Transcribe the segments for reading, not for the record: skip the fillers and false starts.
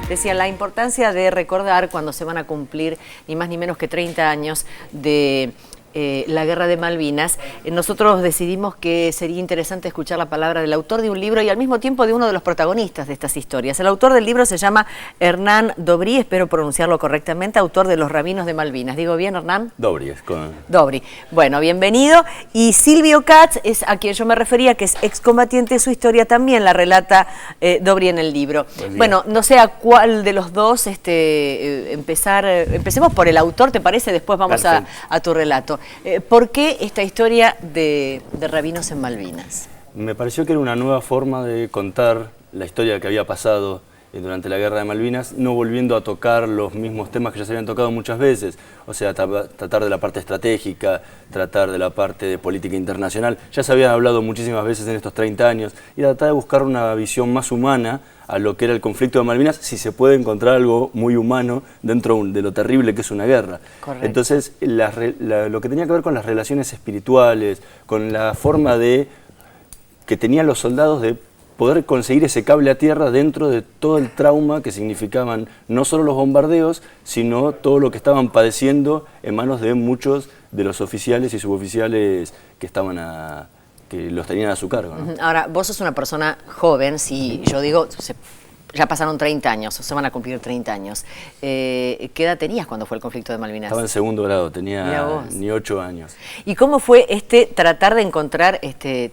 decía la importancia de recordar cuando se van a cumplir ni más ni menos que 30 años de la Guerra de Malvinas. Nosotros decidimos que sería interesante escuchar la palabra del autor de un libro y al mismo tiempo de uno de los protagonistas de estas historias. El autor del libro se llama Hernán Dobry, espero pronunciarlo correctamente, autor de Los Rabinos de Malvinas. ¿Digo bien, Hernán? Dobry, es con... Dobry. Bueno, bienvenido. Y Silvio Katz es a quien yo me refería, que es excombatiente. Su historia también la relata Dobry en el libro. Bueno, no sé a cuál de los dos empezar. Empecemos por el autor, ¿te parece? Después vamos a tu relato. ¿Por qué esta historia de Rabinos en Malvinas? Me pareció que era una nueva forma de contar la historia que había pasado durante la Guerra de Malvinas, no volviendo a tocar los mismos temas que ya se habían tocado muchas veces, o sea, tratar de la parte estratégica, tratar de la parte de política internacional. Ya se había hablado muchísimas veces en estos 30 años, y tratar de buscar una visión más humana a lo que era el conflicto de Malvinas, si se puede encontrar algo muy humano dentro de lo terrible que es una guerra. Correcto. Entonces, lo que tenía que ver con las relaciones espirituales, con la forma que tenían los soldados de poder conseguir ese cable a tierra dentro de todo el trauma que significaban no solo los bombardeos, sino todo lo que estaban padeciendo en manos de muchos de los oficiales y suboficiales que que los tenían a su cargo, ¿no? Ahora, vos sos una persona joven, si yo digo, ya pasaron 30 años, se van a cumplir 30 años. ¿Qué edad tenías cuando fue el conflicto de Malvinas? Estaba en segundo grado, tenía ni 8 años. ¿Y cómo fue tratar de encontrar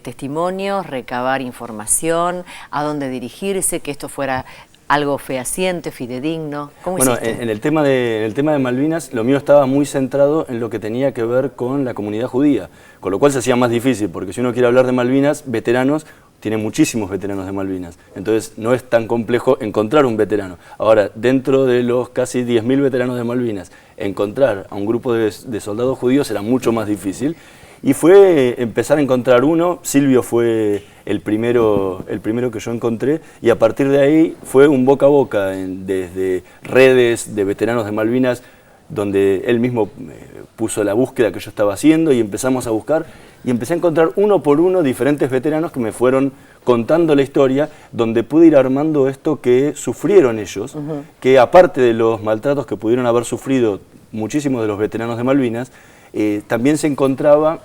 testimonios, recabar información, a dónde dirigirse, que esto fuera algo fehaciente, fidedigno? ¿Cómo hiciste? En el tema de Malvinas, lo mío estaba muy centrado en lo que tenía que ver con la comunidad judía, con lo cual se hacía más difícil, porque si uno quiere hablar de Malvinas, veteranos, tiene muchísimos veteranos de Malvinas, entonces no es tan complejo encontrar un veterano. Ahora, dentro de los casi 10.000 veteranos de Malvinas, encontrar a un grupo de soldados judíos era mucho más difícil, y fue empezar a encontrar uno. Silvio fue el primero que yo encontré, y a partir de ahí fue un boca a boca, desde redes de veteranos de Malvinas, donde él mismo puso la búsqueda que yo estaba haciendo, y empezamos a buscar, y empecé a encontrar uno por uno diferentes veteranos que me fueron contando la historia, donde pude ir armando esto que sufrieron ellos, que aparte de los maltratos que pudieron haber sufrido muchísimos de los veteranos de Malvinas, también se encontraba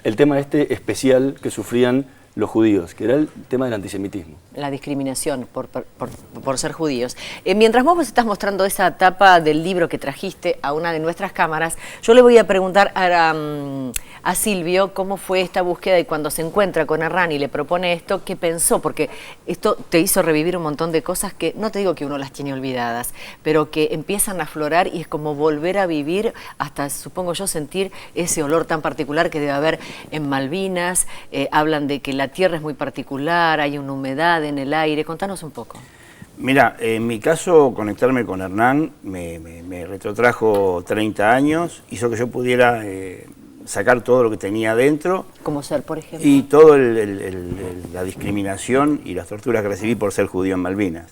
el tema especial que sufrían los judíos, que era el tema del antisemitismo. La discriminación por ser judíos. Mientras vos estás mostrando esa tapa del libro que trajiste a una de nuestras cámaras, yo le voy a preguntar a Silvio cómo fue esta búsqueda, y cuando se encuentra con Hernán y le propone esto, ¿qué pensó? Porque esto te hizo revivir un montón de cosas que, no te digo que uno las tiene olvidadas, pero que empiezan a aflorar, y es como volver a vivir, hasta supongo yo sentir ese olor tan particular que debe haber en Malvinas. Hablan de que la tierra es muy particular, hay una humedad en el aire. Contanos un poco. Mira, en mi caso, conectarme con Hernán me retrotrajo 30 años, hizo que yo pudiera sacar todo lo que tenía adentro. ¿Cómo ser, por ejemplo? Y toda la discriminación y las torturas que recibí por ser judío en Malvinas.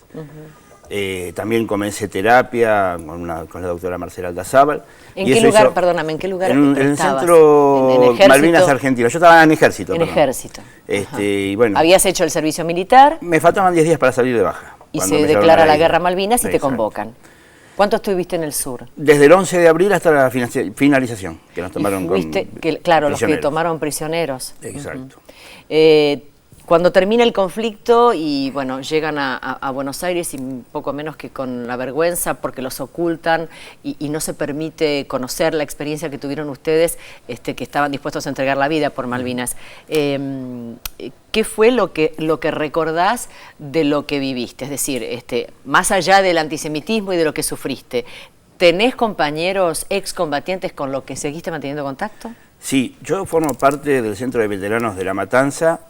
También comencé terapia con la doctora Marcela Aldazábal. ¿En qué lugar, perdóname, en qué lugar en el estabas? Centro Malvinas Argentino. Yo estaba en ejército. En ejército. Y bueno, ¿habías hecho el servicio militar? Me faltaban 10 días para salir de baja. Y se declara la guerra a Malvinas y te convocan. ¿Cuánto estuviste en el sur? Desde el 11 de abril hasta la finalización, que nos tomaron claro, los que tomaron prisioneros. Exacto. Cuando termina el conflicto y bueno, llegan a Buenos Aires, y poco menos que con la vergüenza porque los ocultan y no se permite conocer la experiencia que tuvieron ustedes, que estaban dispuestos a entregar la vida por Malvinas. ¿Qué fue lo que recordás de lo que viviste? Es decir, más allá del antisemitismo y de lo que sufriste, ¿tenés compañeros excombatientes con los que seguiste manteniendo contacto? Sí, yo formo parte del Centro de Veteranos de La Matanza.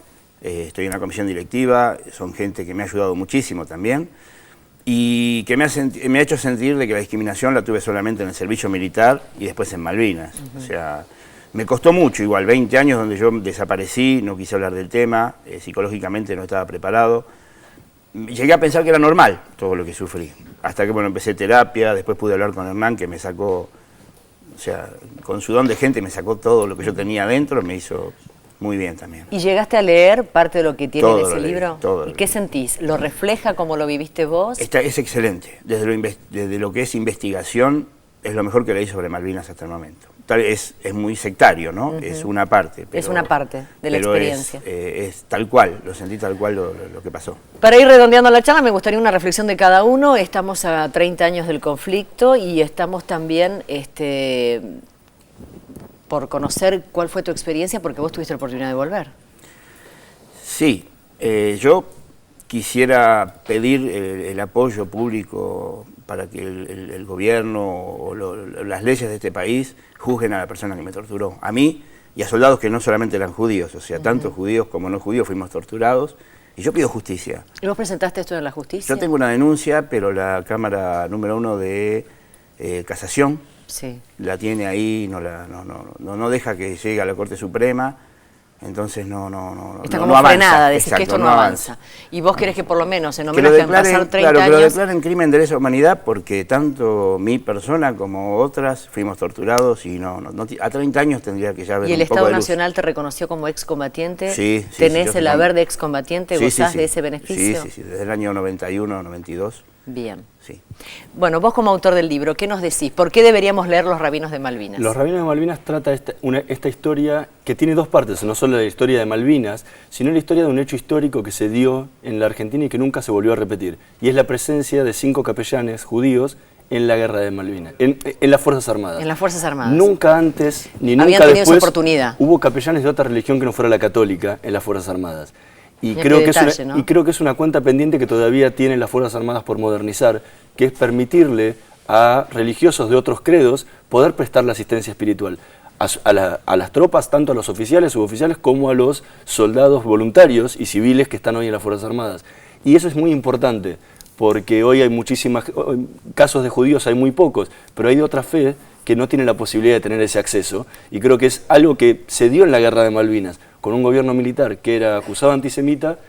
Estoy en la comisión directiva, son gente que me ha ayudado muchísimo también, y que me ha hecho sentir de que la discriminación la tuve solamente en el servicio militar y después en Malvinas. O sea, me costó mucho, igual 20 años donde yo desaparecí, no quise hablar del tema, psicológicamente no estaba preparado. Llegué a pensar que era normal todo lo que sufrí, hasta que bueno, empecé terapia, después pude hablar con Hernán, que me sacó, o sea, con su don de gente me sacó todo lo que yo tenía adentro, me hizo muy bien también. ¿Y llegaste a leer parte de lo que tiene Todo ese lo leí, libro? todo ¿Y lo qué leí. sentís? ¿Lo refleja como lo viviste vos? Es excelente. Desde lo que es investigación, es lo mejor que leí sobre Malvinas hasta el momento. Es muy sectario, ¿no? Es una parte. Es una parte de la experiencia. Es tal cual, lo sentí tal cual lo que pasó. Para ir redondeando la charla, me gustaría una reflexión de cada uno. Estamos a 30 años del conflicto y estamos también por conocer cuál fue tu experiencia, porque vos tuviste la oportunidad de volver. Sí, yo quisiera pedir el apoyo público para que el gobierno o las leyes de este país juzguen a la persona que me torturó. A mí y a soldados que no solamente eran judíos, o sea, tanto judíos como no judíos fuimos torturados. Y yo pido justicia. ¿Y vos presentaste esto en la justicia? Yo tengo una denuncia, pero la Cámara número 1 de Casación la tiene ahí, no deja que llegue a la Corte Suprema. Entonces está como frenada, decís que esto no avanza. Y vos querés que por lo menos en homenaje a pasar 30 años... que lo declaren crimen de lesa humanidad, porque tanto mi persona como otras fuimos torturados y a 30 años tendría que ya haber un poco de luz. ¿Y el Estado Nacional te reconoció como excombatiente? Sí. ¿Tenés el haber de excombatiente? ¿Gozás de ese beneficio? Sí, desde el año 91, 92. Bien. Sí. Bueno, vos como autor del libro, ¿qué nos decís? ¿Por qué deberíamos leer Los Rabinos de Malvinas? Los Rabinos de Malvinas trata esta historia que tiene dos partes, no solo la historia de Malvinas, sino la historia de un hecho histórico que se dio en la Argentina y que nunca se volvió a repetir. Y es la presencia de 5 capellanes judíos en la guerra de Malvinas, en las Fuerzas Armadas. En las Fuerzas Armadas. Nunca antes ni nunca tenido después esa oportunidad. Hubo capellanes de otra religión que no fuera la católica en las Fuerzas Armadas. Y Qué creo, detalle, ¿no? y creo que es una cuenta pendiente que todavía tienen las Fuerzas Armadas por modernizar, que es permitirle a religiosos de otros credos poder prestar la asistencia espiritual a las tropas, tanto a los oficiales, suboficiales, como a los soldados voluntarios y civiles que están hoy en las Fuerzas Armadas. Y eso es muy importante, porque hoy hay muchísimos casos de judíos, hay muy pocos, pero hay de otra fe que no tienen la posibilidad de tener ese acceso, y creo que es algo que se dio en la guerra de Malvinas, con un gobierno militar que era acusado antisemita,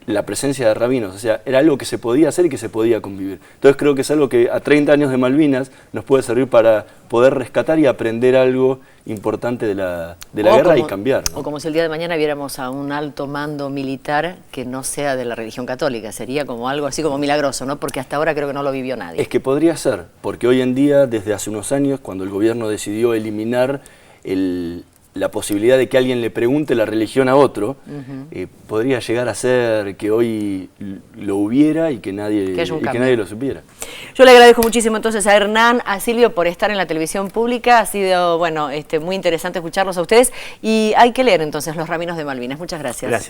la presencia de rabinos, o sea, era algo que se podía hacer y que se podía convivir. Entonces creo que es algo que a 30 años de Malvinas nos puede servir para poder rescatar y aprender algo importante de la guerra y cambiar, ¿no? O como si el día de mañana viéramos a un alto mando militar que no sea de la religión católica, sería como algo así como milagroso, ¿no? Porque hasta ahora creo que no lo vivió nadie. Es que podría ser, porque hoy en día, desde hace unos años, cuando el gobierno decidió eliminar la posibilidad de que alguien le pregunte la religión a otro, podría llegar a ser que hoy lo hubiera y que nadie lo supiera. Yo le agradezco muchísimo entonces a Hernán, a Silvio por estar en la televisión pública. Ha sido, bueno, muy interesante escucharlos a ustedes y hay que leer entonces Los Rabinos de Malvinas. Muchas gracias. Gracias.